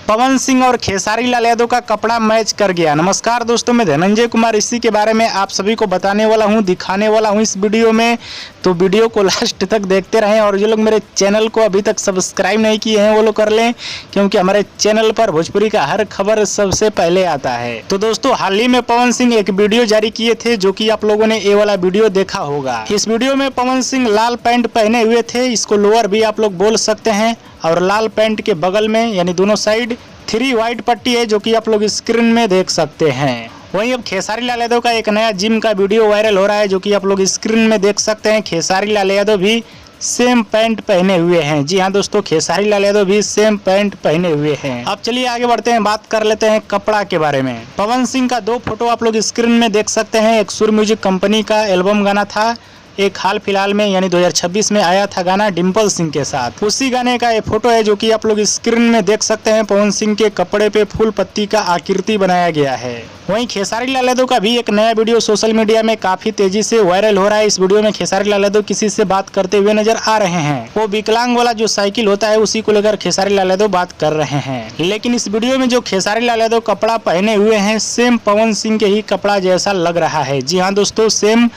पवन सिंह और खेसारी लाल यादव का कपड़ा मैच कर गया। नमस्कार दोस्तों, मैं धनंजय कुमार इसी के बारे में आप सभी को बताने वाला हूं, दिखाने वाला हूं इस वीडियो में। तो वीडियो को लास्ट तक देखते रहें और जो लोग मेरे चैनल को अभी तक सब्सक्राइब नहीं किए हैं वो लोग कर लें, क्योंकि हमारे चैनल पर भोजपुरी का हर खबर सबसे पहले आता है। तो दोस्तों, हाल ही में पवन सिंह एक वीडियो जारी किए थे, जो कि आप लोगों ने ये वाला वीडियो देखा होगा। इस वीडियो में पवन सिंह लाल पैंट पहने हुए थे, इसको लोअर भी आप लोग बोल सकते हैं, और लाल पैंट के बगल में यानी दोनों साइड 3 वाइट पट्टी है, जो कि आप लोग स्क्रीन में देख सकते हैं। वहीं अब खेसारी लाल यादव का एक नया जिम का वीडियो वायरल हो रहा है, जो कि आप लोग स्क्रीन में देख सकते हैं। खेसारी लाल यादव भी सेम पैंट पहने हुए हैं। जी हाँ दोस्तों, खेसारी लाल यादव भी सेम पैंट पहने हुए हैं। अब चलिए आगे बढ़ते हैं, बात कर लेते हैं कपड़ा के बारे में। पवन सिंह का 2 फोटो आप लोग स्क्रीन में देख सकते हैं। एक सुर म्यूजिक कंपनी का एल्बम गाना था, एक हाल फिलहाल में यानी 2026 में आया था गाना डिम्पल सिंह के साथ। उसी गाने का ये फोटो है, जो कि आप लोग स्क्रीन में देख सकते हैं। पवन सिंह के कपड़े पे फूल पत्ती का आकृति बनाया गया है। वहीं खेसारी लाल यादव का भी एक नया वीडियो सोशल मीडिया में काफी तेजी से वायरल हो रहा है। इस वीडियो में खेसारी लाल यादव किसी से बात करते हुए नजर आ रहे हैं। वो विकलांग वाला जो साइकिल होता है उसी को लेकर खेसारी लाल यादव बात कर रहे हैं। लेकिन इस वीडियो में जो खेसारी लाल यादव कपड़ा पहने हुए हैं, सेम पवन सिंह के ही कपड़ा जैसा लग रहा है। जी हाँ दोस्तों, सेम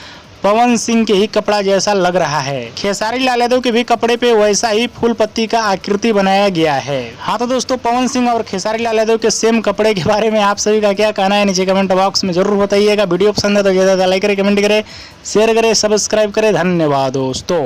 पवन सिंह के ही कपड़ा जैसा लग रहा है। खेसारी लाल यादव के भी कपड़े पे वैसा ही फूल पत्ती का आकृति बनाया गया है। हाँ तो दोस्तों, पवन सिंह और खेसारी लाल यादव के सेम कपड़े के बारे में आप सभी का क्या कहना है, नीचे कमेंट बॉक्स में जरूर बताइएगा। वीडियो पसंद है तो ज़्यादा लाइक करें, कमेंट करें, शेयर करें, सब्सक्राइब करें। धन्यवाद दोस्तों।